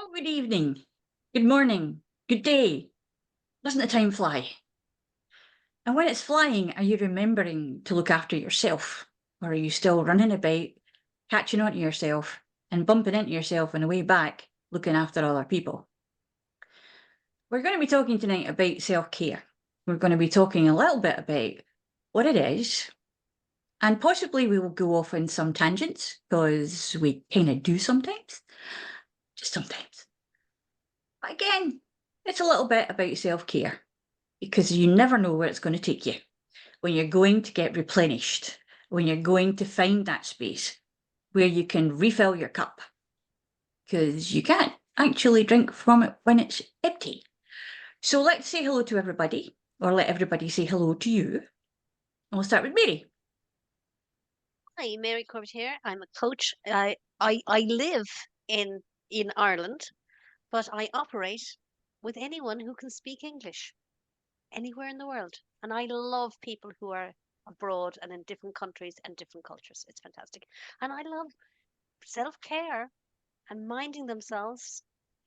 Well, good evening, good morning, good day. Doesn't the time fly? And when it's flying, are you remembering to look after yourself? Or are you still running about, catching on to yourself and bumping into yourself on the way back, looking after other people? We're going to be talking tonight about self-care. We're going to be talking a little bit about what it is, and possibly we will go off in some tangents because we kind of do sometimes, just sometimes. But again, it's a little bit about self-care because you never know where it's going to take you. When you're going to get replenished, when you're going to find that space where you can refill your cup, because you can't actually drink from it when it's empty. So let's say hello to everybody, or let everybody say hello to you. And we'll start with Mary. Hi, Mary Corbett here. I'm a coach. I live in Ireland, but I operate with anyone who can speak English anywhere in the world. And I love people who are abroad and in different countries and different cultures. It's fantastic. And I love self-care and minding themselves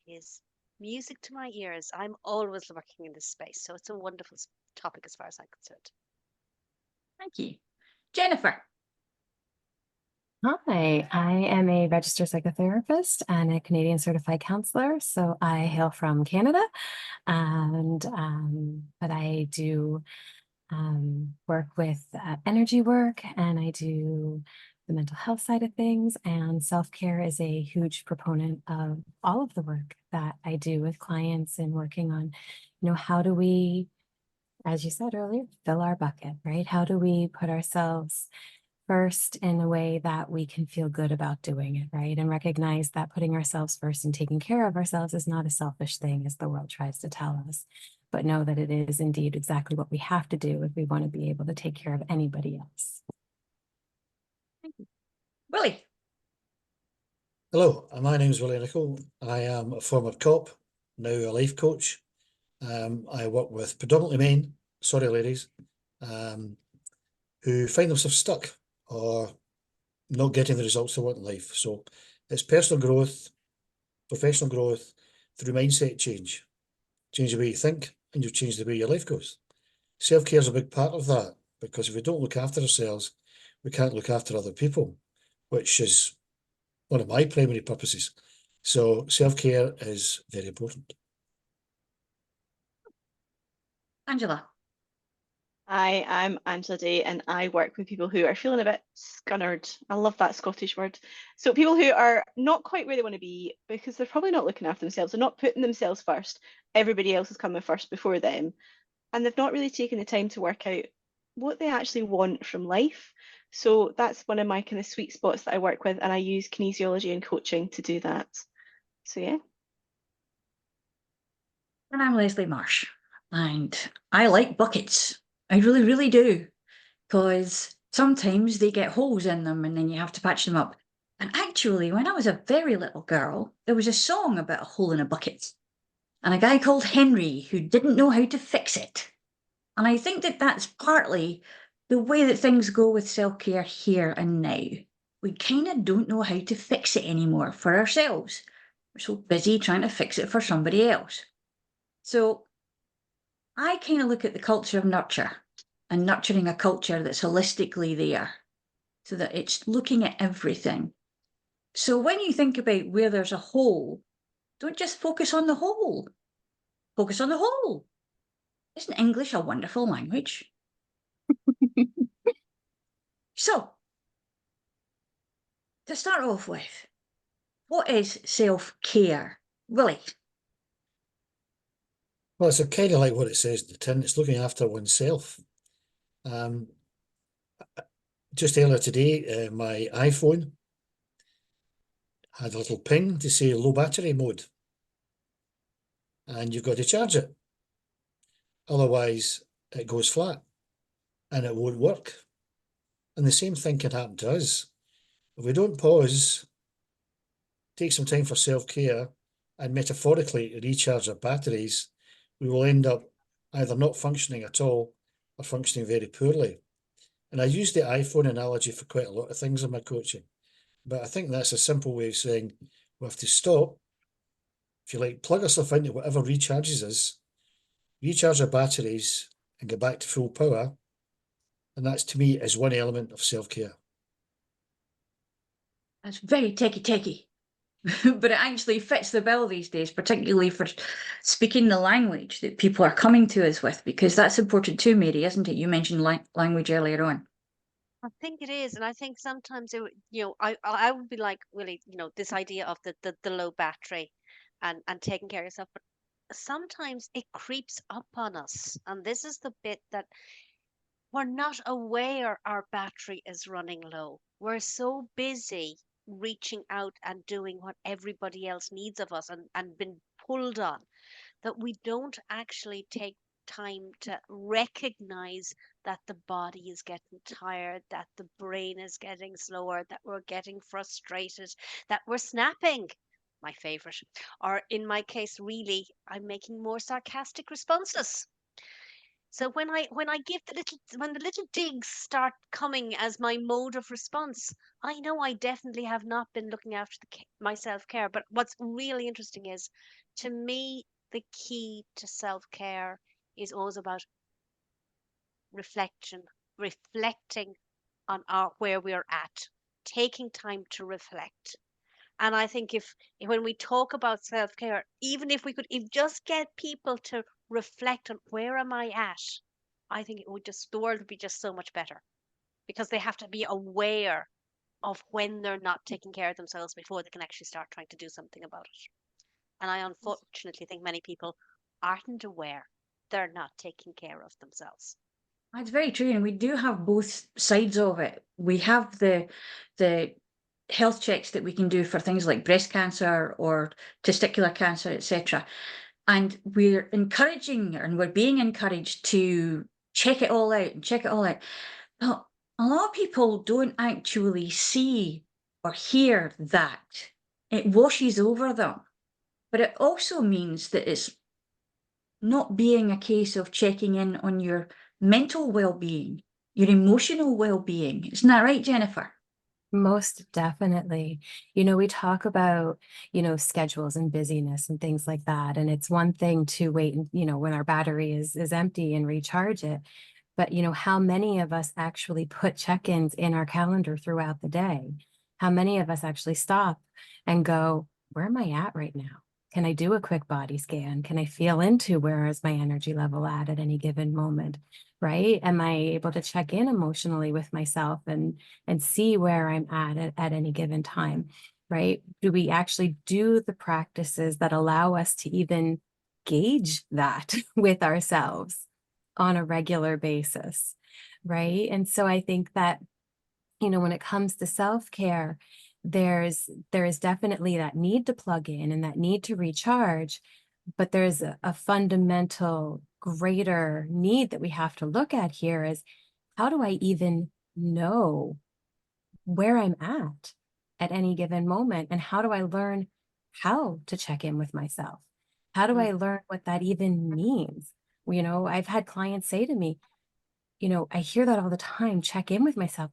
is music to my ears. I'm always working in this space, so it's a wonderful topic as far as I'm concerned. Thank you. Jennifer. Hi, I am a registered psychotherapist and a Canadian certified counselor. So I hail from Canada, and but I do work with energy work, and I do the mental health side of things. And self-care is a huge proponent of all of the work that I do with clients and working on, how do we, as you said earlier, fill our bucket, right? How do we put ourselves first in a way that we can feel good about doing it, right? And recognize that putting ourselves first and taking care of ourselves is not a selfish thing, as the world tries to tell us, but know that it is indeed exactly what we have to do if we want to be able to take care of anybody else. Thank you. Willie. Hello, my name is Willie Nicol. I am a former cop, now a life coach. I work with predominantly men, sorry ladies, who find themselves stuck or not getting the results they want in life. So it's personal growth, professional growth through mindset change. Change the way you think and you change the way your life goes. Self-care is a big part of that, because if we don't look after ourselves, we can't look after other people, which is one of my primary purposes. So self-care is very important. Angela. Hi, I'm Angela Day, and I work with people who are feeling a bit scunnered. I love that Scottish word. So people who are not quite where they want to be because they're probably not looking after themselves. They're not putting themselves first. Everybody else is coming first before them. And they've not really taken the time to work out what they actually want from life. So that's one of my kind of sweet spots that I work with, and I use kinesiology and coaching to do that. So yeah. And I'm Leslie Marsh. And I like buckets. I really, really do. Because sometimes they get holes in them and then you have to patch them up. And actually, when I was a very little girl, there was a song about a hole in a bucket and a guy called Henry who didn't know how to fix it. And I think that that's partly the way that things go with self-care here and now. We kind of don't know how to fix it anymore for ourselves. We're so busy trying to fix it for somebody else. So I kind of look at the culture of nurture and nurturing a culture that's holistically there so that it's looking at everything. So when you think about where there's a hole, don't just focus on the hole. Focus on the whole. Isn't English a wonderful language? So, to start off with, what is self-care? Willie? Well, it's kind of like what it says in the tin. It's looking after oneself. Just earlier today, my iPhone had a little ping to say low battery mode, and you've got to charge it. Otherwise, it goes flat and it won't work. And the same thing can happen to us. If we don't pause, take some time for self-care, and metaphorically recharge our batteries, we will end up either not functioning at all or functioning very poorly. And I use the iPhone analogy for quite a lot of things in my coaching, but I think that's a simple way of saying we have to stop, if you like, plug ourselves into whatever recharges us, recharge our batteries and get back to full power. And that's, to me, is one element of self-care. That's very techie, but it actually fits the bill these days, particularly for speaking the language that people are coming to us with, because that's important too, Mary, isn't it? You mentioned language earlier on. I think it is, and I think sometimes it, I would be like, Willie, this idea of the low battery, and taking care of yourself, but sometimes it creeps up on us, and this is the bit that we're not aware our battery is running low. We're so busy reaching out and doing what everybody else needs of us, and been pulled on, that we don't actually take time to recognize that the body is getting tired, that the brain is getting slower, that we're getting frustrated, that we're snapping. My favorite. Or in my case, really, I'm making more sarcastic responses. So when I give when the little digs start coming as my mode of response, I know I definitely have not been looking after my self-care. But what's really interesting is, to me, the key to self-care is always about reflection, reflecting on where we're at, taking time to reflect. And I think if when we talk about self-care, even if we could just get people to reflect on where am I at, I think the world would be just so much better, because they have to be aware of when they're not taking care of themselves before they can actually start trying to do something about it. And I unfortunately think many people aren't aware they're not taking care of themselves. That's very true, and we do have both sides of it. We have the health checks that we can do for things like breast cancer or testicular cancer, etc. And we're encouraging, and we're being encouraged to check it all out and check it all out. But a lot of people don't actually see or hear that. It washes over them. But it also means that it's not being a case of checking in on your mental well-being, your emotional well-being. Isn't that right, Jennifer? Most definitely. We talk about, schedules and busyness and things like that. And it's one thing to wait, when our battery is empty and recharge it. But, how many of us actually put check-ins in our calendar throughout the day? How many of us actually stop and go, where am I at right now? Can I do a quick body scan? Can I feel into where is my energy level at any given moment? Right? Am I able to check in emotionally with myself and see where I'm at any given time? Right? Do we actually do the practices that allow us to even gauge that with ourselves on a regular basis? Right? And so I think that, when it comes to self-care, there is definitely that need to plug in and that need to recharge, but there's a fundamental greater need that we have to look at here is, how do I even know where I'm at any given moment? And how do I learn how to check in with myself? How do I learn what that even means? I've had clients say to me, I hear that all the time, check in with myself.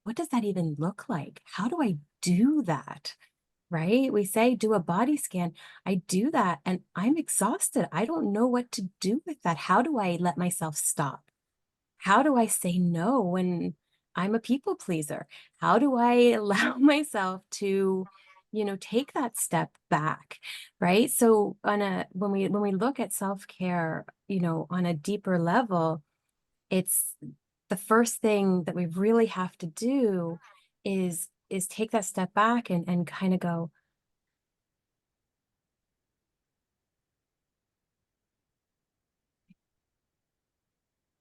What does that even look like? How do I do that? Right? We say, do a body scan. I do that and I'm exhausted. I don't know what to do with that. How do I let myself stop? How do I say no when I'm a people pleaser? How do I allow myself to, take that step back? Right? So when we look at self-care, on a deeper level, it's the first thing that we really have to do is take that step back and kind of go,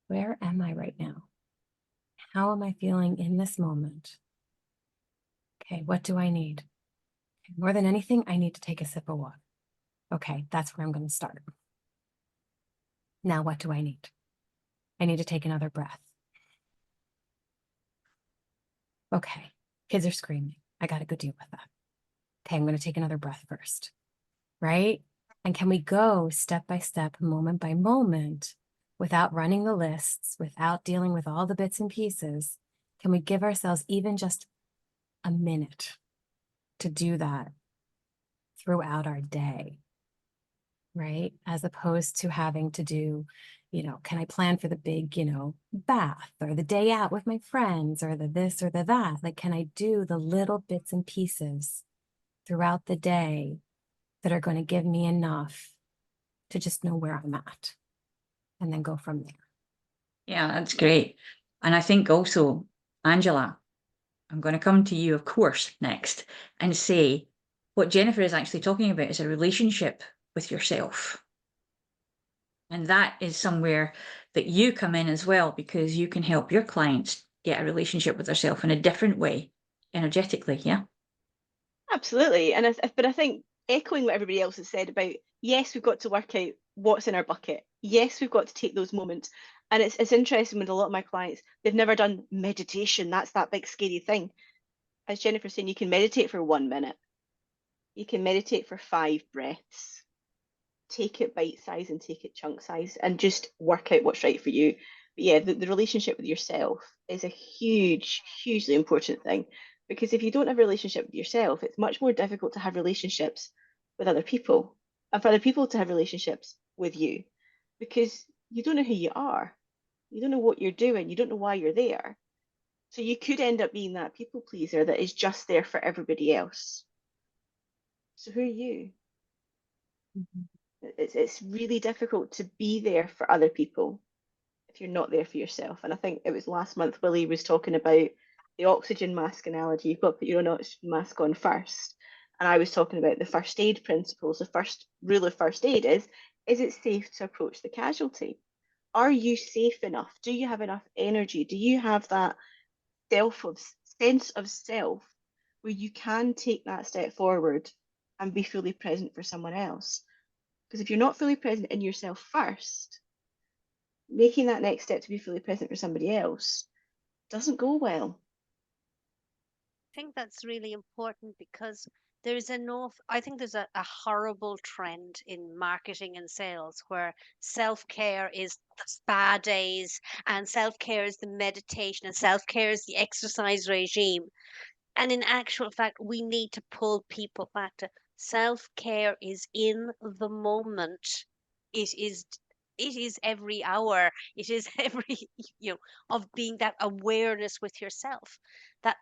where am I right now? How am I feeling in this moment? Okay, what do I need? More than anything, I need to take a sip of water. Okay, that's where I'm going to start. Now, what do I need? I need to take another breath. Okay, kids are screaming. I got to go deal with that. Okay, I'm going to take another breath first, right? And can we go step by step, moment by moment, without running the lists, without dealing with all the bits and pieces? Can we give ourselves even just a minute to do that throughout our day, right? As opposed to having to do, can I plan for the big, bath or the day out with my friends or the this or the that? Like, can I do the little bits and pieces throughout the day that are going to give me enough to just know where I'm at and then go from there? Yeah, that's great. And I think also, Angela, I'm going to come to you, of course, next and say what Jennifer is actually talking about is a relationship with yourself. And that is somewhere that you come in as well, because you can help your clients get a relationship with themselves in a different way, energetically. Yeah. Absolutely. But I think echoing what everybody else has said about, yes, we've got to work out what's in our bucket. Yes, we've got to take those moments. And it's interesting with a lot of my clients, they've never done meditation. That's that big scary thing. As Jennifer's saying, you can meditate for 1 minute. You can meditate for 5 breaths. Take it bite size and take it chunk size and just work out what's right for you. But yeah, the relationship with yourself is a hugely important thing, because if you don't have a relationship with yourself, it's much more difficult to have relationships with other people and for other people to have relationships with you, because you don't know who you are. You don't know what you're doing. You don't know why you're there. So you could end up being that people pleaser that is just there for everybody else. So who are you? Mhm. It's really difficult to be there for other people if you're not there for yourself. And I think it was last month Willie was talking about the oxygen mask analogy. You've got to put your own oxygen mask on first. And I was talking about the first aid principles. The first rule of first aid is it safe to approach the casualty? Are you safe enough? Do you have enough energy? Do you have that sense of self where you can take that step forward and be fully present for someone else? Because if you're not fully present in yourself first, making that next step to be fully present for somebody else doesn't go well. I think that's really important because there's enough, I think there's a horrible trend in marketing and sales where self-care is the spa days and self-care is the meditation and self-care is the exercise regime. And in actual fact, we need to pull people back to self-care is in the moment. It is it is every hour. It is every, of being that awareness with yourself that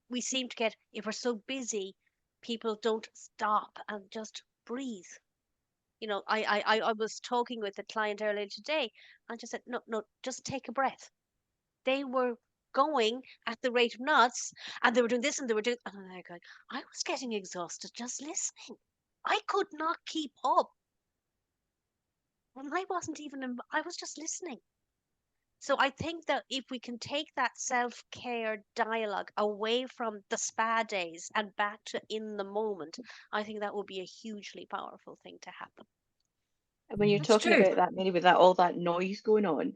we seem to get, if we're so busy, people don't stop and just breathe. I was talking with a client earlier today. I just said, no, just take a breath. They were going at the rate of knots and they were doing this and they were doing, and they're going, I was getting exhausted just listening. I could not keep up. And I wasn't even, I was just listening. So I think that if we can take that self-care dialogue away from the spa days and back to in the moment, I think that would be a hugely powerful thing to happen. And when you're That's talking true. about that, Mary, with that all that noise going on,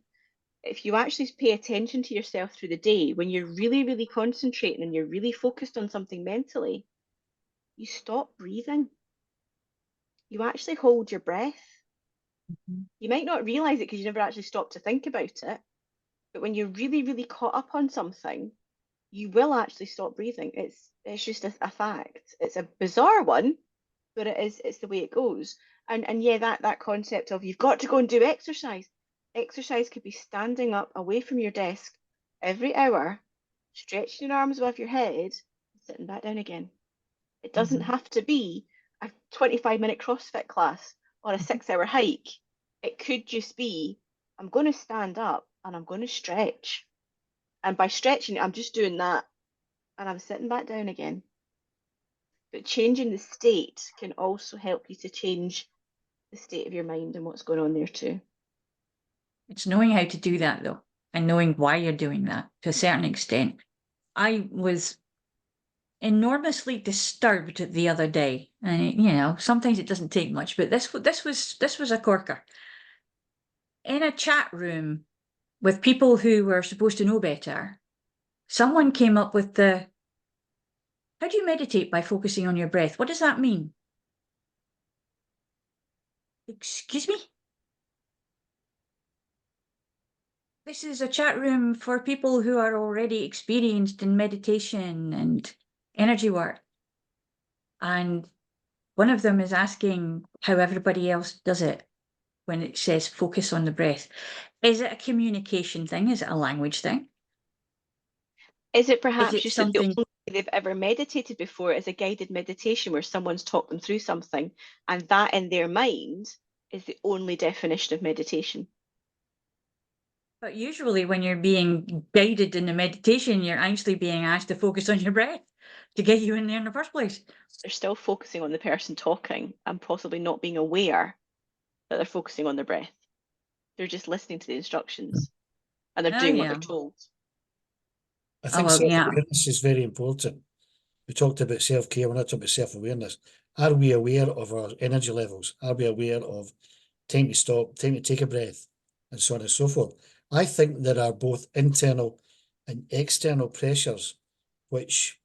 if you actually pay attention to yourself through the day, when you're really, really concentrating and you're really focused on something mentally, you stop breathing. You actually hold your breath. Mhm. You might not realize it because you never actually stopped to think about it. But when you're really, really caught up on something, you will actually stop breathing. It's just a fact. It's a bizarre one, but it's the way it goes. And yeah, that concept of you've got to go and do exercise. Exercise could be standing up away from your desk every hour, stretching your arms above your head, sitting back down again. It doesn't Mhm. have to be a 25-minute CrossFit class or a 6-hour hike. It could just be, I'm going to stand up and I'm going to stretch. And by stretching, I'm just doing that and I'm sitting back down again. But changing the state can also help you to change the state of your mind and what's going on there too. It's knowing how to do that, though, and knowing why you're doing that to a certain extent. I was enormously disturbed the other day, and sometimes it doesn't take much, but this was a corker. In a chat room with people who were supposed to know better, someone came up with how do you meditate by focusing on your breath? What does that mean? Excuse me? This is a chat room for people who are already experienced in meditation and energy work. And One of them is asking how everybody else does it when it says focus on the breath. Is it a communication thing? Is it a language thing? Is it perhaps it just that the something- only way they've ever meditated before is a guided meditation where someone's talked them through something, and that in their mind is the only definition of meditation? But usually when you're being guided in the meditation, you're actually being asked to focus on your breath to get you in there in the first place. They're still focusing on the person talking and possibly not being aware that they're focusing on their breath. They're just listening to the instructions and they're Oh, doing what yeah. they're told. I think well, yeah. self-awareness is very important. We talked about self-care, we're not talking about self-awareness. Are we aware of our energy levels? Are we aware of time to stop, time to take a breath, and so on and so forth? I think there are both internal and external pressures which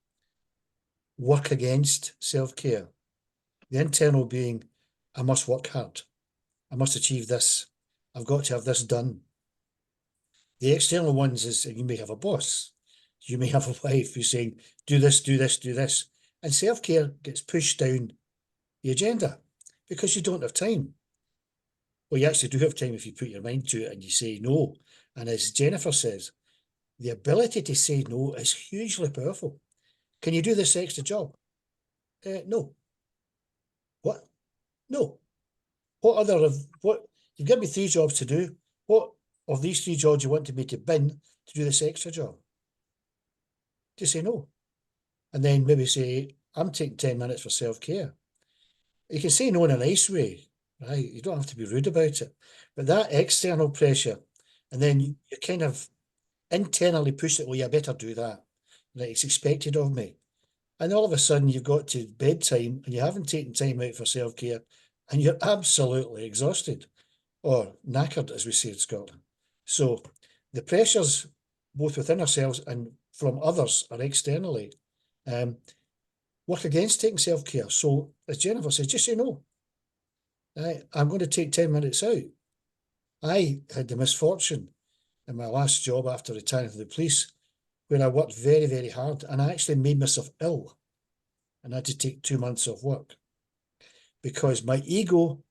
work against self-care. The internal being, I must work hard. I must achieve this. I've got to have this done. The external ones is you may have a boss. You may have a wife who's saying, do this, do this, do this. And self-care gets pushed down the agenda because you don't have time. Well, you actually do have time if you put your mind to it and you say no. And as Jennifer says, the ability to say no is hugely powerful. Can you do this extra job? No. What? No. What you've given me 3 jobs to do. What of these 3 jobs you want me to bin to do this extra job? Just say no. And then maybe say, I'm taking 10 minutes for self-care. You can say no in a nice way, right? You don't have to be rude about it. But that external pressure, and then you kind of internally push it, well, yeah, I better do that. Like it's expected of me. And all of a sudden you've got to bedtime and you haven't taken time out for self-care and you're absolutely exhausted or knackered, as we say in Scotland. So the pressures, both within ourselves and from others or externally, work against taking self-care. So as Jennifer says, just say no. I'm going to take 10 minutes out. I had the misfortune in my last job after retiring from the police where I worked very, very hard and I actually made myself ill and I had to take 2 months off work because my ego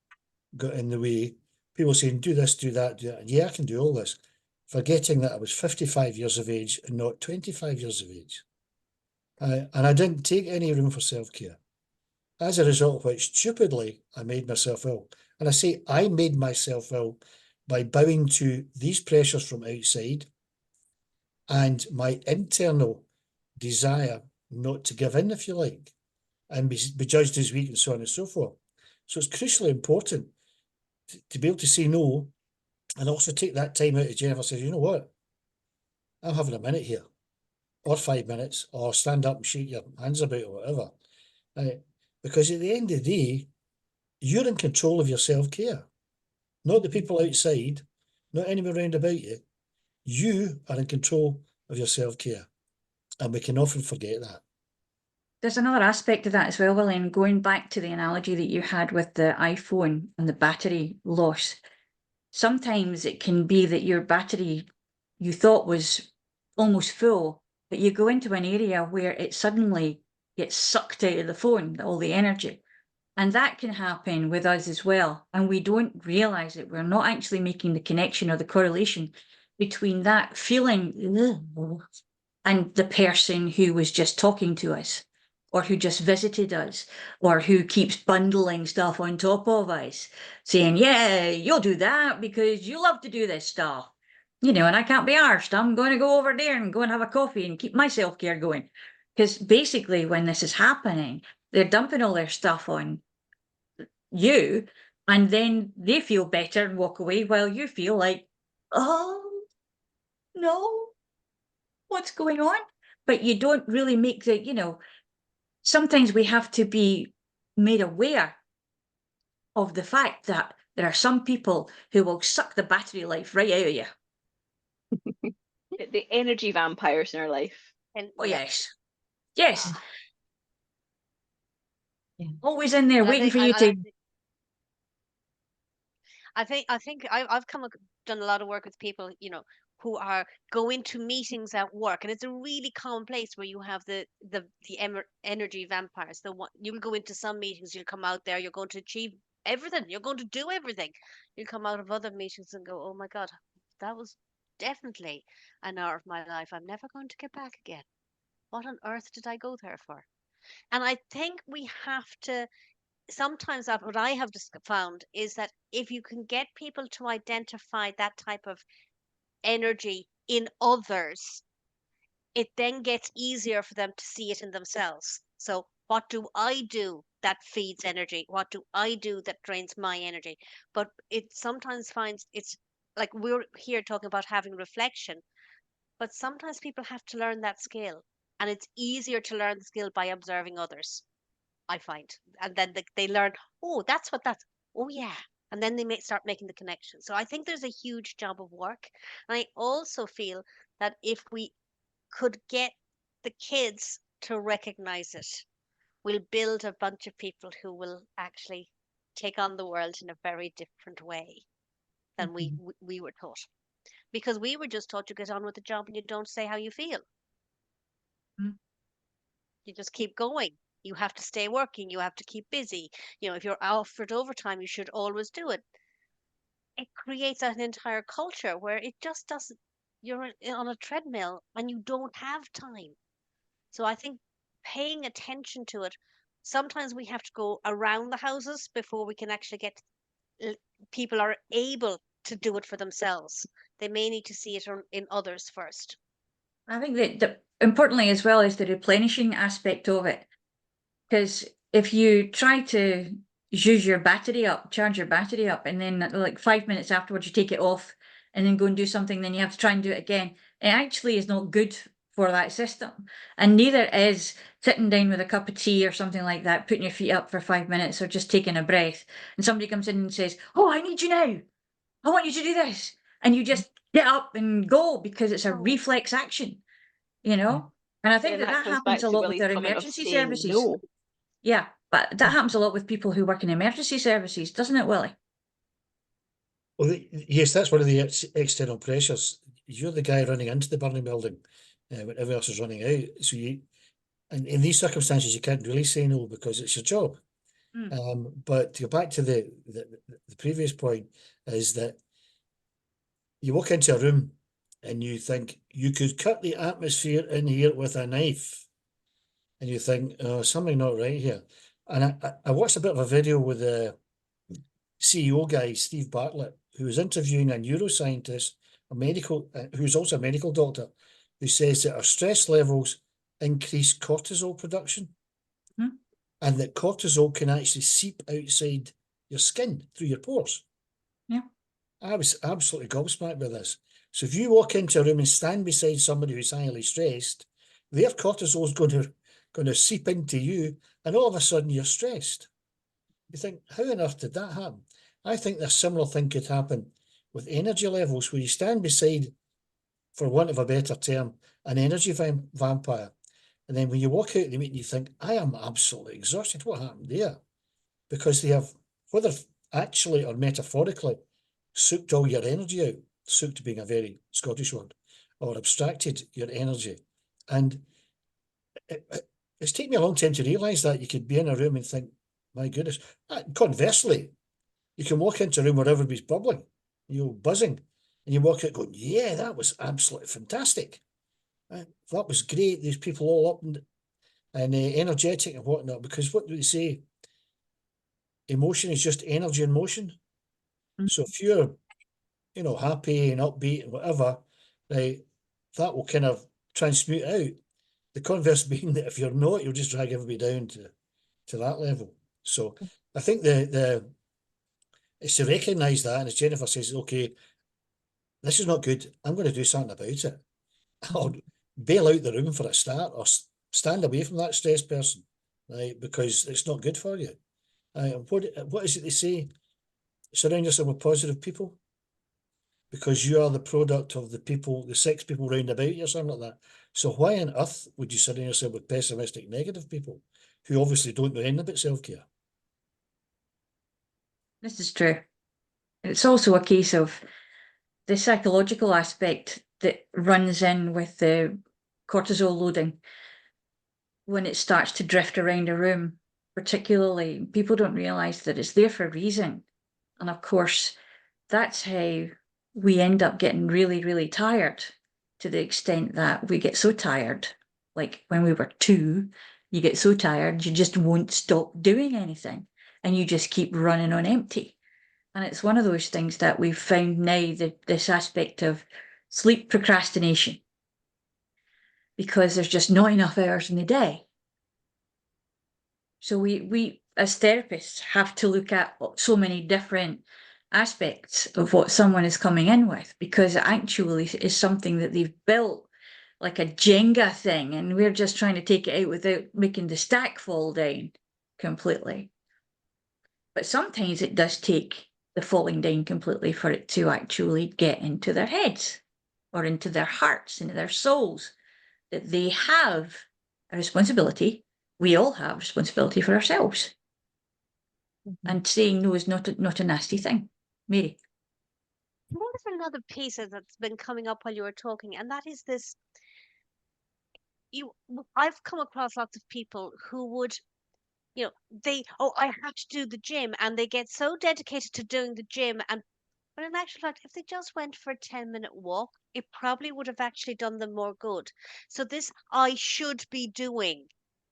got in the way. People saying, do this, do that, do that. And yeah, I can do all this. Forgetting that I was 55 years of age and not 25 years of age. And I didn't take any room for self-care. As a result of which, stupidly, I made myself ill. And I say I made myself ill by bowing to these pressures from outside and my internal desire not to give in, if you like, and be judged as weak and so on and so forth. So it's crucially important to be able to say no and also take that time out, as Jennifer says, you know what, I'm having a minute here, or 5 minutes, or stand up and shake your hands about or whatever. Because at the end of the day, you're in control of your self-care, not the people outside, not anyone around about you. You are in control of your self-care. And we can often forget that. There's another aspect of that as well, William, going back to the analogy that you had with the iPhone and the battery loss. Sometimes it can be that your battery you thought was almost full, but you go into an area where it suddenly gets sucked out of the phone, all the energy. And that can happen with us as well. And we don't realize it. We're not actually making the connection or the correlation between that feeling and the person who was just talking to us, or who just visited us, or who keeps bundling stuff on top of us, saying, yeah, you'll do that because you love to do this stuff. And I can't be arsed. I'm going to go over there and go and have a coffee and keep my self-care going. Because basically when this is happening, they're dumping all their stuff on you, and then they feel better and walk away while you feel like, oh, no, what's going on? But you don't really make sometimes we have to be made aware of the fact that there are some people who will suck the battery life right out of you. The energy vampires in our life. And Oh, yeah. yes. Yeah. Always in there And waiting for you to. I think I've done a lot of work with people, who are go into meetings at work, and it's a really common place where you have the energy vampires. The one you'll go into some meetings, you'll come out there, you're going to achieve everything, you're going to do everything. You'll come out of other meetings and go, oh my God, that was definitely an hour of my life I'm never going to get back again. What on earth did I go there for? And I think we have to sometimes what I have found is that if you can get people to identify that type of energy in others, it then gets easier for them to see it in themselves. So what do I do that feeds energy? What do I do that drains my energy? But it sometimes finds it's like we're here talking about having reflection, but sometimes people have to learn that skill. And it's easier to learn the skill by observing others, I find. And then they learn, oh, that's what that's, oh, yeah. And then they may start making the connection. So I think there's a huge job of work. And I also feel that if we could get the kids to recognize it, we'll build a bunch of people who will actually take on the world in a very different way than we were taught. Because we were just taught to get on with the job and you don't say how you feel. Mm. You just keep going. You have to stay working. You have to keep busy. You know, if you're offered overtime, you should always do it. It creates an entire culture where it just doesn't, you're on a treadmill and you don't have time. So I think paying attention to it, sometimes we have to go around the houses before we can actually get people are able to do it for themselves. They may need to see it in others first. I think that importantly as well is the replenishing aspect of it. Because if you try to use your battery up, charge your battery up, and then like 5 minutes afterwards you take it off and then go and do something, then you have to try and do it again. It actually is not good for that system. And neither is sitting down with a cup of tea or something like that, putting your feet up for 5 minutes or just taking a breath. And somebody comes in and says, oh, I need you now. I want you to do this. And you just get up and go because it's a Oh. reflex action, you know? And I think And that that goes happens back a to lot with Willie's our comment of emergency saying services. no. Yeah, but that happens a lot with people who work in emergency services, doesn't it, Willie? Well, yes, that's one of the external pressures. You're the guy running into the burning building when everyone else is running out. So and in these circumstances, you can't really say no because it's your job. But to go back to the previous point is that you walk into a room and you think you could cut the atmosphere in here with a knife, and you think, oh, something not right here. And I watched a bit of a video with the CEO guy, Steve Bartlett, who was interviewing a neuroscientist, a medical, who's also a medical doctor, who says that our stress levels increase cortisol production, and that cortisol can actually seep outside your skin through your pores. Yeah. I was absolutely gobsmacked with this. So if you walk into a room and stand beside somebody who's highly stressed, their cortisol is going to seep into you, and all of a sudden you're stressed. You think, how on earth did that happen? I think a similar thing could happen with energy levels, where you stand beside, for want of a better term, an energy vampire. And then when you walk out of the meeting, you think, I am absolutely exhausted. What happened there? Because they have, whether actually or metaphorically, soaked all your energy out, soaked being a very Scottish word, or abstracted your energy. And it's taken me a long time to realise that. You could be in a room and think, my goodness. Conversely, you can walk into a room where everybody's bubbling, buzzing, and you walk out going, yeah, that was absolutely fantastic. That was great. These people all up and energetic and whatnot, because what do they say? Emotion is just energy in motion. So if you're, happy and upbeat and whatever, right, that will kind of transmute out. The converse being that if you're not, you'll just drag everybody down to that level. So I think it's to recognise that, and as Jennifer says, okay, this is not good. I'm going to do something about it. Or bail out the room for a start, or stand away from that stressed person, right? Because it's not good for you. What is it they say? Surround yourself with positive people, because you are the product of the people, the 6 people round about you, or something like that. So why on earth would you surround yourself with pessimistic, negative people who obviously don't know anything about self-care? This is true. It's also a case of the psychological aspect that runs in with the cortisol loading when it starts to drift around a room, particularly, people don't realize that it's there for a reason. And of course, that's how we end up getting really, really tired, to the extent that we get so tired, like when we were 2, you get so tired, you just won't stop doing anything and you just keep running on empty. And it's one of those things that we've found now, that this aspect of sleep procrastination, because there's just not enough hours in the day. So we as therapists have to look at so many different aspects of what someone is coming in with, because it actually is something that they've built like a Jenga thing, and we're just trying to take it out without making the stack fall down completely. But sometimes it does take the falling down completely for it to actually get into their heads or into their hearts, into their souls, that they have a responsibility. We all have responsibility for ourselves. And saying no is not a nasty thing. Mary. I think there's another piece that's been coming up while you were talking, and that is this. I've come across lots of people who would, I have to do the gym, and they get so dedicated to doing the gym, but in actual fact, if they just went for a 10-minute walk, it probably would have actually done them more good. So this I should be doing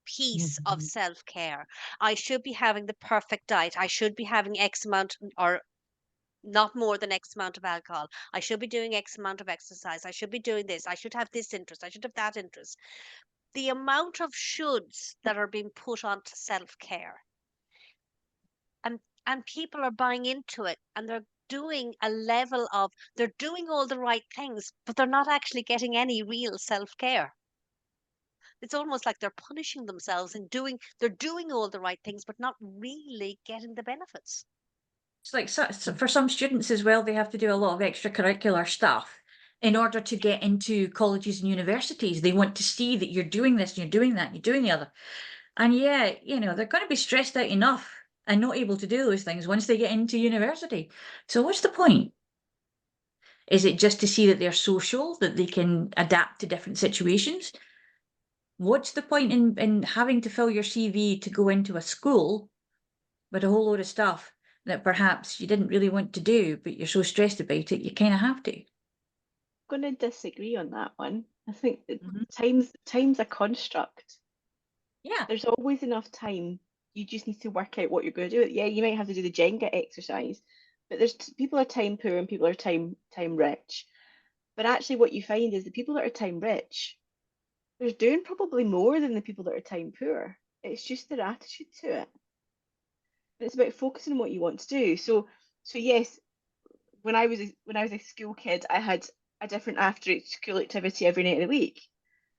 piece of self-care. I should be having the perfect diet. I should be having X amount or not more than X amount of alcohol. I should be doing X amount of exercise. I should be doing this. I should have this interest. I should have that interest. The amount of shoulds that are being put onto self-care, and people are buying into it, and they're doing they're doing all the right things, but they're not actually getting any real self-care. It's almost like they're punishing themselves and they're doing all the right things, but not really getting the benefits. It's like, so for some students as well, they have to do a lot of extracurricular stuff in order to get into colleges and universities. They want to see that you're doing this, and you're doing that, and you're doing the other. And yeah, they're going to be stressed out enough and not able to do those things once they get into university. So what's the point? Is it just to see that they're social, that they can adapt to different situations? What's the point in having to fill your CV to go into a school with a whole load of stuff that perhaps you didn't really want to do, but you're so stressed about it, you kind of have to? I'm going to disagree on that one. I think Mhm. time's a construct. Yeah. There's always enough time. You just need to work out what you're going to do. Yeah, you might have to do the Jenga exercise, but people are time poor and people are time rich. But actually, what you find is the people that are time rich, they're doing probably more than the people that are time poor. It's just their attitude to it. And it's about focusing on what you want to do. So yes, when I was a school kid, I had a different after school activity every night of the week.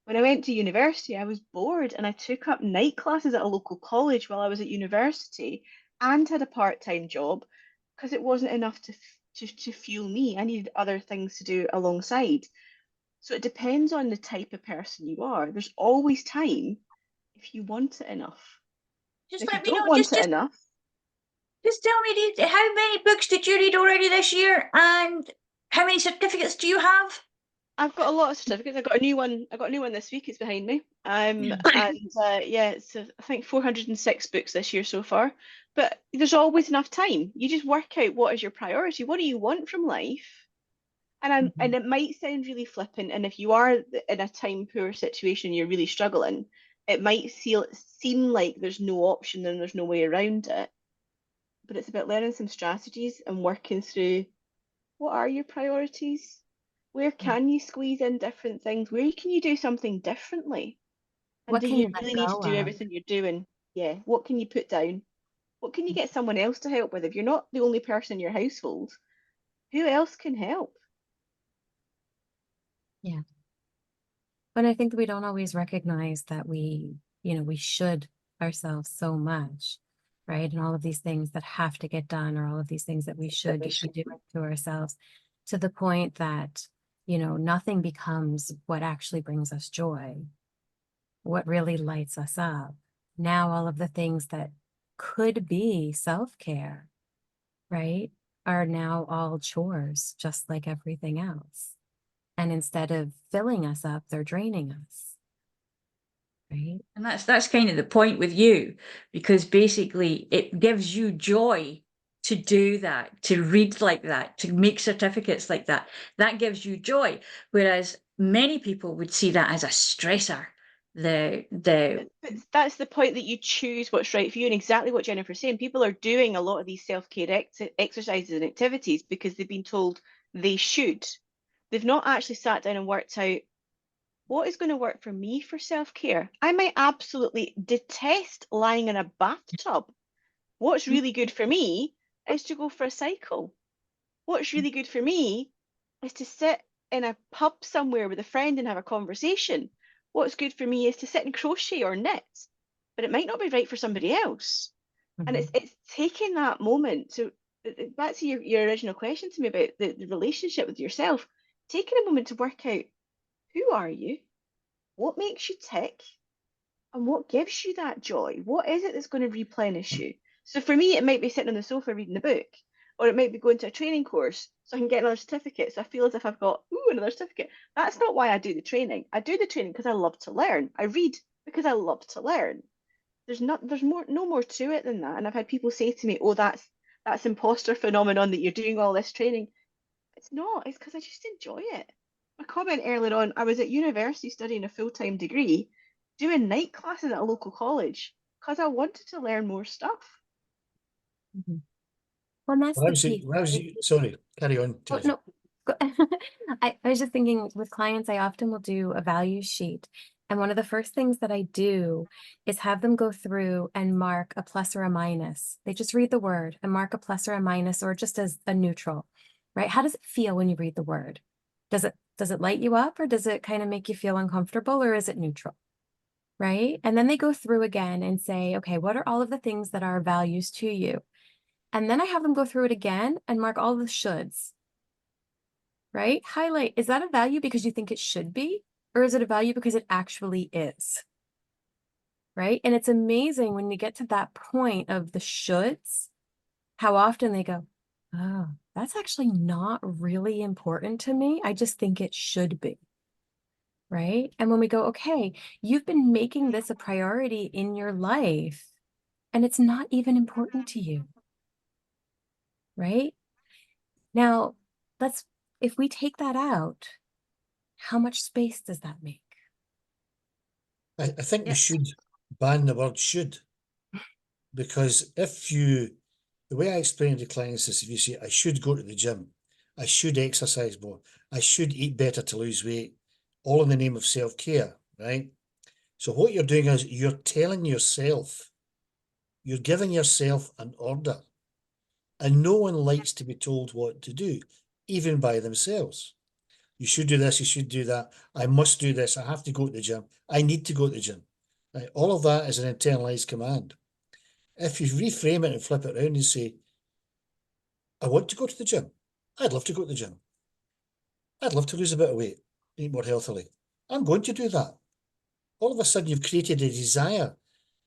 When I went to university, I was bored and I took up night classes at a local college while I was at university and had a part-time job because it wasn't enough to fuel me. I needed other things to do alongside. So it depends on the type of person you are. There's always time if you want it enough. Just And if you let me know. don't want it enough, Just tell me, how many books did you read already this year, and how many certificates do you have? I've got a lot of certificates. I got a new one this week. It's behind me. And yeah, it's I think 406 books this year so far. But there's always enough time. You just work out what is your priority. What do you want from life? And it might sound really flippant. And if you are in a time poor situation, you're really struggling, it might seem like there's no option and there's no way around it. But it's about learning some strategies and working through what are your priorities? Where can you squeeze in different things? Where can you do something differently? And What do can you you let really need to go do of? everything you're doing? Yeah. What can you put down? What can you get someone else to help with? If you're not the only person in your household, who else can help? Yeah. But I think that we don't always recognize that we should ourselves so much, right? And all of these things that have to get done, or all of these things that we should be doing to ourselves, to the point that, nothing becomes what actually brings us joy, what really lights us up. Now, all of the things that could be self-care, right, are now all chores, just like everything else. And instead of filling us up, they're draining us. Right? And that's kind of the point with you, because basically it gives you joy to do that, to read like that, to make certificates like that. That gives you joy. Whereas many people would see that as a stressor. But that's the point, that you choose what's right for you, and exactly what Jennifer's saying. People are doing a lot of these self-care exercises and activities because they've been told they should. They've not actually sat down and worked out what is going to work for me for self-care. I might absolutely detest lying in a bathtub. What's really good for me is to go for a cycle. What's really good for me is to sit in a pub somewhere with a friend and have a conversation. What's good for me is to sit and crochet or knit, but it might not be right for somebody else. And it's taking that moment. So back to your original question to me about the relationship with yourself, taking a moment to work out, who are you? What makes you tick? And what gives you that joy? What is it that's going to replenish you? So for me, it might be sitting on the sofa reading a book, or it might be going to a training course so I can get another certificate. So I feel as if I've got, another certificate. That's not why I do the training. I do the training because I love to learn. I read because I love to learn. There's no more to it than that. And I've had people say to me, oh, that's imposter phenomenon that you're doing all this training. It's not. It's because I just enjoy it. My comment earlier on, I was at university studying a full-time degree, doing night classes at a local college because I wanted to learn more stuff. Well, and that's When I the was, key. sorry, carry on. Oh, Jazzy. no. I was just thinking, with clients, I often will do a value sheet. And one of the first things that I do is have them go through and mark a plus or a minus. They just read the word and mark a plus or a minus, or just as a neutral, right? How does it feel when you read the word? Does it light you up, or does it kind of make you feel uncomfortable, or is it neutral? Right? And then they go through again and say, okay, what are all of the things that are values to you? And then I have them go through it again and mark all the shoulds. Right? Highlight, is that a value because you think it should be? Or is it a value because it actually is? Right? And it's amazing when you get to that point of the shoulds, how often they go, oh, that's actually not really important to me. I just think it should be. Right? And when we go, okay, you've been making this a priority in your life, and it's not even important to you. Right? Now, if we take that out, how much space does that make? I think Yeah. we should ban the word should, because the way I explain to clients is, if you say, I should go to the gym, I should exercise more, I should eat better to lose weight, all in the name of self-care, right? So what you're doing is you're telling yourself, you're giving yourself an order, and no one likes to be told what to do, even by themselves. You should do this, you should do that, I must do this, I have to go to the gym, I need to go to the gym. Right? All of that is an internalized command. If you reframe it and flip it around and say, I want to go to the gym, I'd love to go to the gym, I'd love to lose a bit of weight, eat more healthily, I'm going to do that. All of a sudden you've created a desire,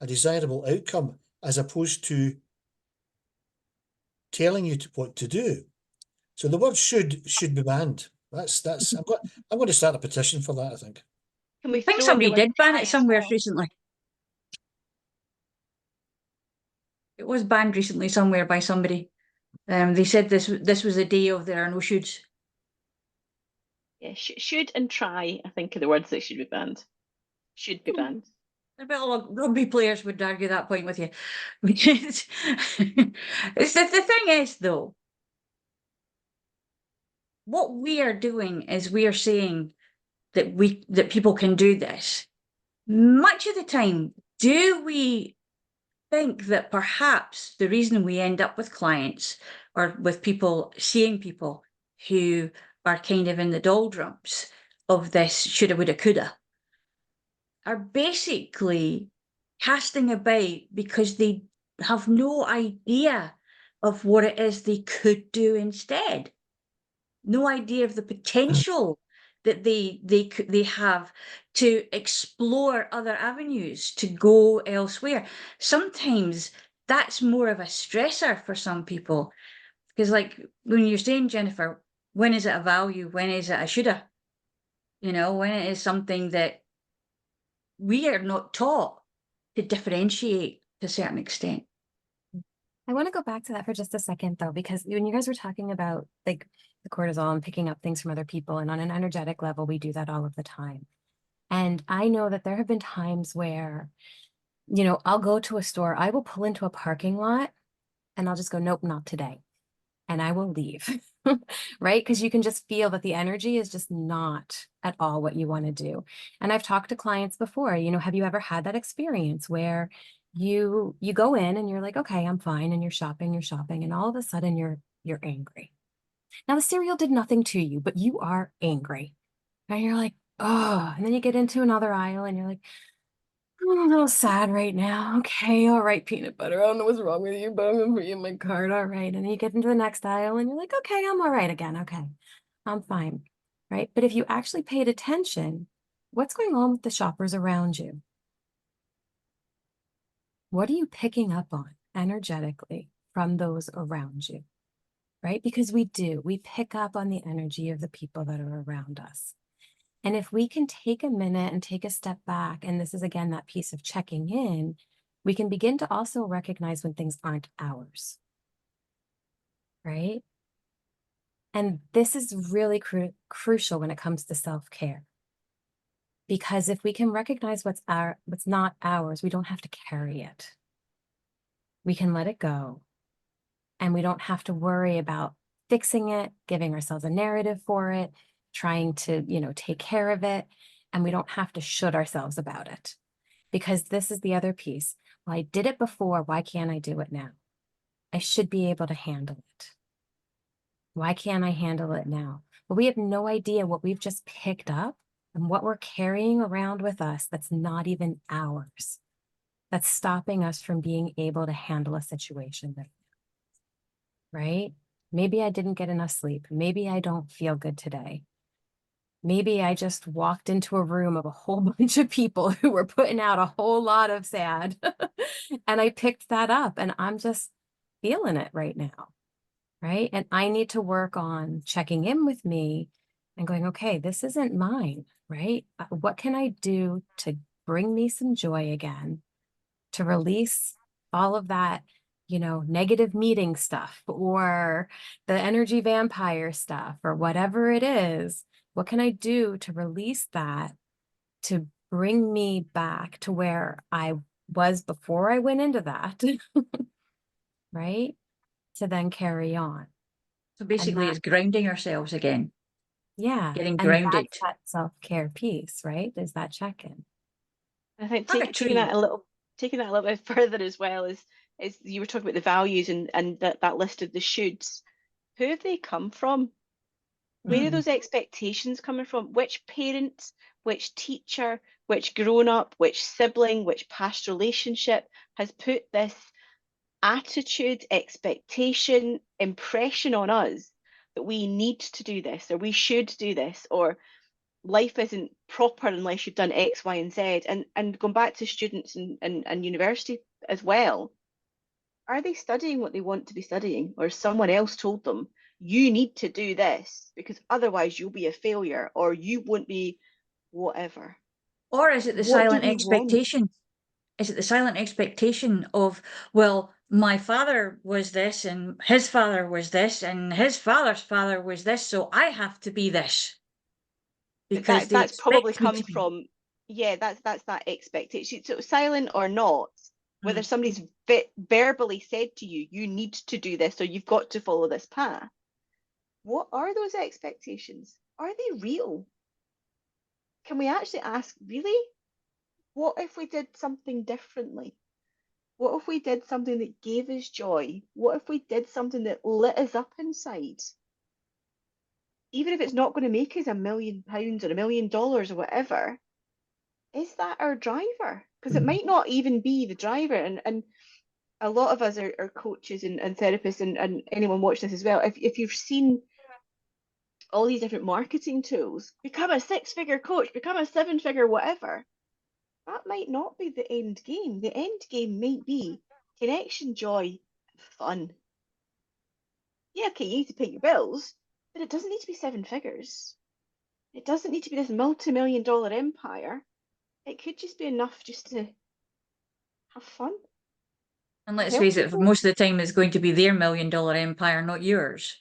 a desirable outcome, as opposed to telling you what to do. So the word should be banned. I'm going to start a petition for that, I think. Can we I think throw in the somebody word did ban try it as somewhere well? recently. It was banned recently somewhere by somebody. They said this was a day of there are no shoulds. Yeah, should and try, I think, are the words that should be banned. Should be banned. I bet a lot of rugby players would argue that point with you. It's the thing is, though, what we are doing is we are saying that people can do this. Much of the time, do we think that perhaps the reason we end up with clients or with people, seeing people who are kind of in the doldrums of this shoulda, woulda, coulda, are basically casting about because they have no idea of what it is they could do instead. No idea of the potential that they have to explore other avenues, to go elsewhere. Sometimes that's more of a stressor for some people, because like when you're saying, Jennifer, when is it a value, when is it a shoulda, you know, when it is something that we are not taught to differentiate to a certain extent. I want to go back to that for just a second, though, because when you guys were talking about like the cortisol and picking up things from other people, and on an energetic level, we do that all of the time. And I know that there have been times where, you know, I'll go to a store, I will pull into a parking lot and I'll just go, nope, not today. And I will leave, right? Because you can just feel that the energy is just not at all what you want to do. And I've talked to clients before, you know, have you ever had that experience where you go in and you're like, okay, I'm fine, and you're shopping, and all of a sudden you're angry. Now the cereal did nothing to you, but you are angry. And you're like, oh, and then you get into another aisle and you're like, I'm a little sad right now. Okay, all right, peanut butter. I don't know what's wrong with you, but I'm gonna put you in my cart. All right. And then you get into the next aisle and you're like, okay, I'm all right again. Okay, I'm fine. Right. But if you actually paid attention, what's going on with the shoppers around you? What are you picking up on energetically from those around you? Right? Because we pick up on the energy of the people that are around us. And if we can take a minute and take a step back, and this is again that piece of checking in, we can begin to also recognize when things aren't ours, right? And this is really crucial when it comes to self-care. Because if we can recognize what's not ours, we don't have to carry it. We can let it go. And we don't have to worry about fixing it, giving ourselves a narrative for it, trying to, you know, take care of it. And we don't have to should ourselves about it. Because this is the other piece. Well, I did it before. Why can't I do it now? I should be able to handle it. Why can't I handle it now? But we have no idea what we've just picked up and what we're carrying around with us that's not even ours. That's stopping us from being able to handle a situation, right? Maybe I didn't get enough sleep. Maybe I don't feel good today. Maybe I just walked into a room of a whole bunch of people who were putting out a whole lot of sad and I picked that up and I'm just feeling it right now, right? And I need to work on checking in with me and going, okay, this isn't mine, right? What can I do to bring me some joy again, to release all of that, you know, negative meeting stuff or the energy vampire stuff or whatever it is? What can I do to release that, to bring me back to where I was before I went into that, right? To then carry on. So basically, it's grounding ourselves again, Yeah. getting And grounded. that's that self-care piece, right? Is that check-in. I think Plant a taking tree. that a little bit further as well is you were talking about the values and that list of the shoulds. Who have they come from? Where are those expectations coming from? Which parent, which teacher, which grown-up, which sibling, which past relationship has put this attitude, expectation, impression on us that we need to do this, or we should do this, or life isn't proper unless you've done X, Y, and Z. And going back to students and university as well, are they studying what they want to be studying, or someone else told them you need to do this because otherwise you'll be a failure or you won't be whatever? Or is it the What do silent we want? expectation? Is it the silent expectation of, well, my father was this and his father was this and his father's father was this, so I have to be this because they That's probably expect me come to be. from, yeah, that's that expectation. So silent or not, whether Mm. somebody's verbally said to you, you need to do this or you've got to follow this path. What are those expectations? Are they real? Can we actually ask, really? What if we did something differently? What if we did something that gave us joy? What if we did something that lit us up inside? Even if it's not going to make us £1 million or $1 million or whatever, is that our driver? Because it might not even be the driver. And a lot of us are coaches and therapists and anyone watching this as well. If you've seen all these different marketing tools, become a 6-figure coach, become a 7-figure whatever, that might not be the end game. The end game might be connection, joy, fun. Yeah, okay, you need to pay your bills, but it doesn't need to be 7 figures. It doesn't need to be this multi-million-dollar empire. It could just be enough just to have fun. And let's Help face it, people. most of the time it's going to be their $1 million empire, not yours.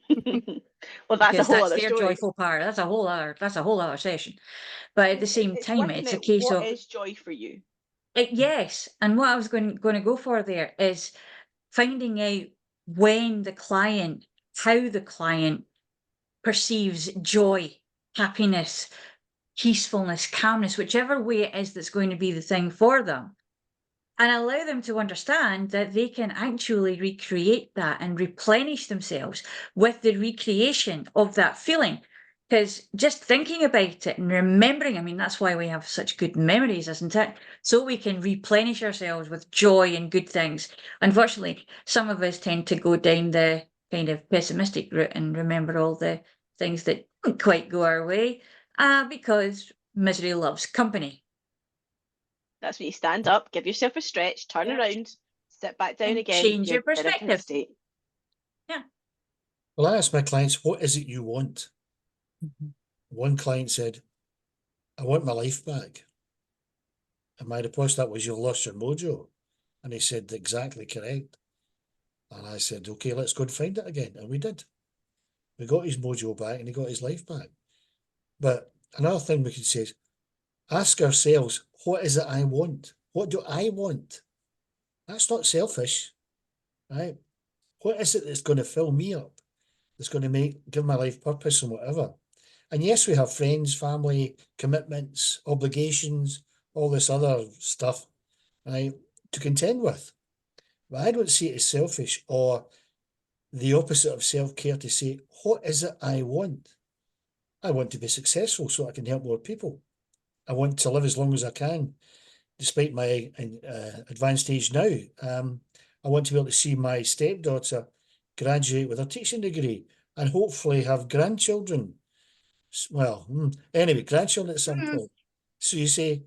Well, that's a Because whole that's other their story. joyful part. That's a whole other session. But at the same It's time, working it's a out case what of is joy for you. yes. And what I was going to go for there is finding out when the client, how the client perceives joy, happiness, peacefulness, calmness, whichever way it is that's going to be the thing for them. And allow them to understand that they can actually recreate that and replenish themselves with the recreation of that feeling. Because just thinking about it and remembering, I mean, that's why we have such good memories, isn't it? So we can replenish ourselves with joy and good things. Unfortunately, some of us tend to go down the kind of pessimistic route and remember all the things that didn't quite go our way, because misery loves company. That's when you stand up, give yourself a stretch, turn Yeah. around, sit back down And again. change your you're in a different perspective. state. Yeah. Well, I asked my clients, what is it you want? Mhm. One client said, I want my life back. And my reply to that was, you lost your mojo. And he said, exactly correct. And I said, okay, let's go and find it again. And we did. We got his mojo back and he got his life back. But another thing we could say is, ask ourselves, what is it I want? What do I want? That's not selfish, right? What is it that's going to fill me up? That's going to give my life purpose and whatever. And yes, we have friends, family, commitments, obligations, all this other stuff, right, to contend with. But I don't see it as selfish or the opposite of self-care to say, what is it I want? I want to be successful so I can help more people. I want to live as long as I can, despite my advanced age now. I want to be able to see my stepdaughter graduate with a teaching degree and hopefully have grandchildren. Well, anyway, grandchildren at some point. So you say,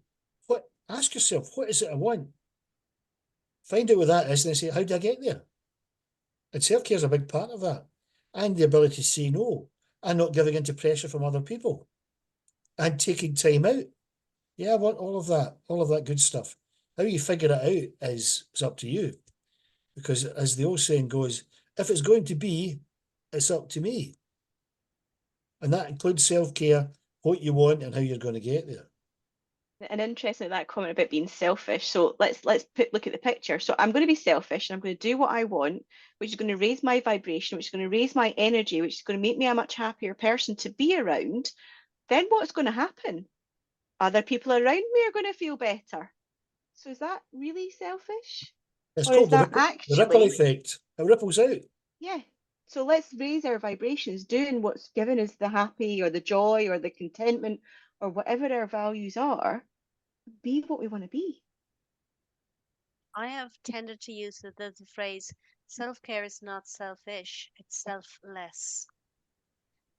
ask yourself, what is it I want? Find out what that is and then say, how do I get there? And self-care is a big part of that. And the ability to say no and not giving into pressure from other people and taking time out. Yeah, I want all of that good stuff. How you figure it out is up to you. Because as the old saying goes, if it's going to be, it's up to me. And that includes self-care, what you want and how you're going to get there. And interesting that comment about being selfish. So let's look at the picture. So I'm going to be selfish and I'm going to do what I want, which is going to raise my vibration, which is going to raise my energy, which is going to make me a much happier person to be around. Then what's going to happen? Other people around me are going to feel better. So is that really selfish? It's Or called is that the actually ripple effect. It ripples out. Yeah. So let's raise our vibrations, doing what's given us the happy or the joy or the contentment or whatever our values are. Be what we want to be. I have tended to use the phrase self-care is not selfish, it's selfless.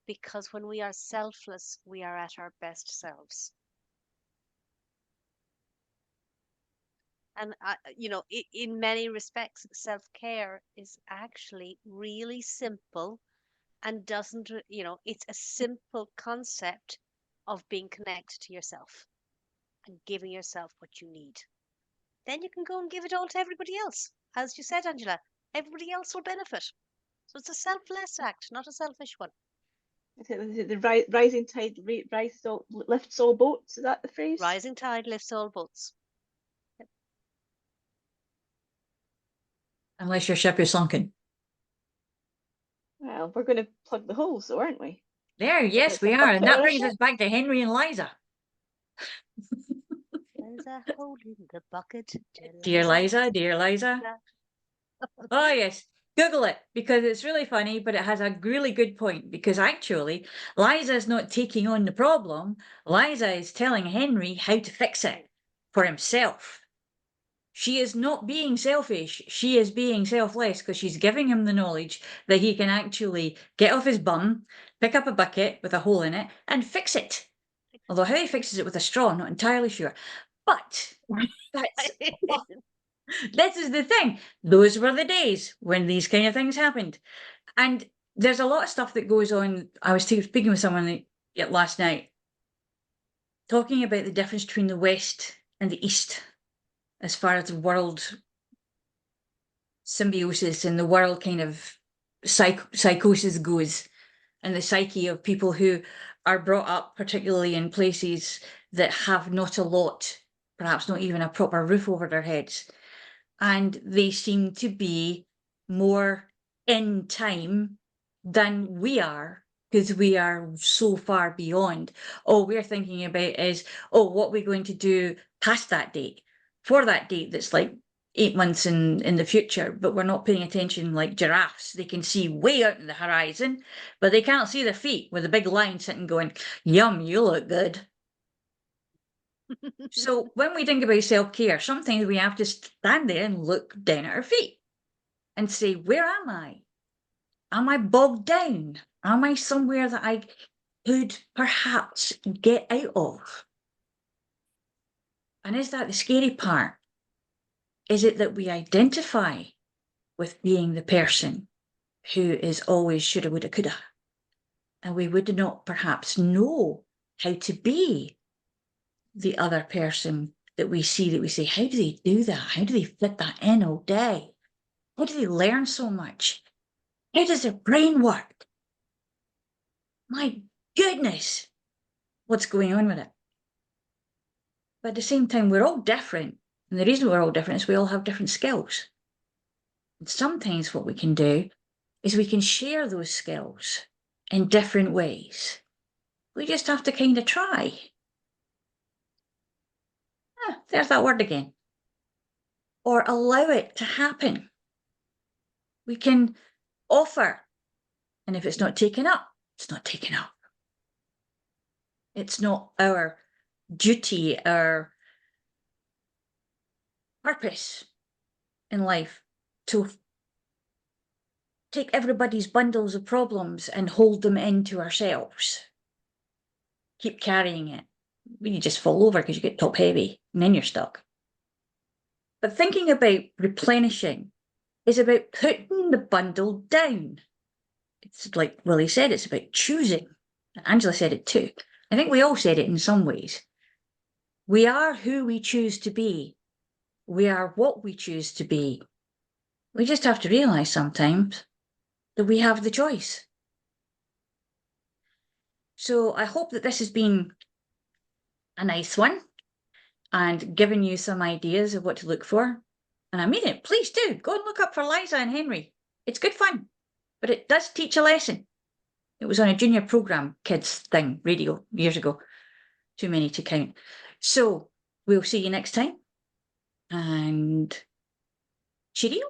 Because when we are selfless, we are at our best selves. And, in many respects, self-care is actually really simple and doesn't, it's a simple concept of being connected to yourself and giving yourself what you need. Then you can go and give it all to everybody else. As you said, Angela, everybody else will benefit. So it's a selfless act, not a selfish one. Is it the rising tide lifts all boats? Is that the phrase? Rising tide lifts all boats. Yep. Unless your ship is sunken. Well, we're going to plug the holes, though, aren't we? There, yes, It's we a are. And bucket that or a brings ship. us back to Henry and Liza. There's a hole in the bucket. Dear Liza, dear Liza. Oh, yes. Google it because it's really funny, but it has a really good point because actually, Liza is not taking on the problem. Liza is telling Henry how to fix it for himself. She is not being selfish. She is being selfless because she's giving him the knowledge that he can actually get off his bum, pick up a bucket with a hole in it, and fix it. Although how he fixes it with a straw, I'm not entirely sure. But that's this is the thing. Those were the days when these kind of things happened. And there's a lot of stuff that goes on. I was speaking with someone last night, talking about the difference between the West and the East as far as the world symbiosis and the world kind of psychosis goes, and the psyche of people who are brought up, particularly in places that have not a lot, perhaps not even a proper roof over their heads. And they seem to be more in time than we are, because we are so far beyond. All we're thinking about is, oh, what we're going to do past that date, for that date that's like 8 months in the future, but we're not paying attention like giraffes. They can see way out in the horizon, but they can't see their feet with a big line sitting going, yum, you look good. So when we think about self-care, sometimes we have to stand there and look down at our feet and say, where am I? Am I bogged down? Am I somewhere that I could perhaps get out of? And is that the scary part? Is it that we identify with being the person who is always shoulda, woulda, coulda, and we would not perhaps know how to be the other person that we see, that we say, how do they do that? How do they fit that in all day? How do they learn so much? How does their brain work? My goodness, what's going on with it? But at the same time, we're all different. And the reason we're all different is we all have different skills. And sometimes what we can do is we can share those skills in different ways. We just have to kind of try. There's that word again. Or allow it to happen. We can offer, and if it's not taken up, it's not taken up. It's not our duty, our purpose in life to take everybody's bundles of problems and hold them into ourselves. Keep carrying it. You just fall over because you get top heavy and then you're stuck. But thinking about replenishing is about putting the bundle down. It's like Willie said, it's about choosing. And Angela said it too. I think we all said it in some ways. We are who we choose to be. We are what we choose to be. We just have to realize sometimes that we have the choice. So I hope that this has been a nice one and given you some ideas of what to look for. And I mean it, please do go and look up for Liza and Henry. It's good fun, but it does teach a lesson. It was on a junior program kids thing, radio, years ago. Too many to count. So we'll see you next time. And cheerio.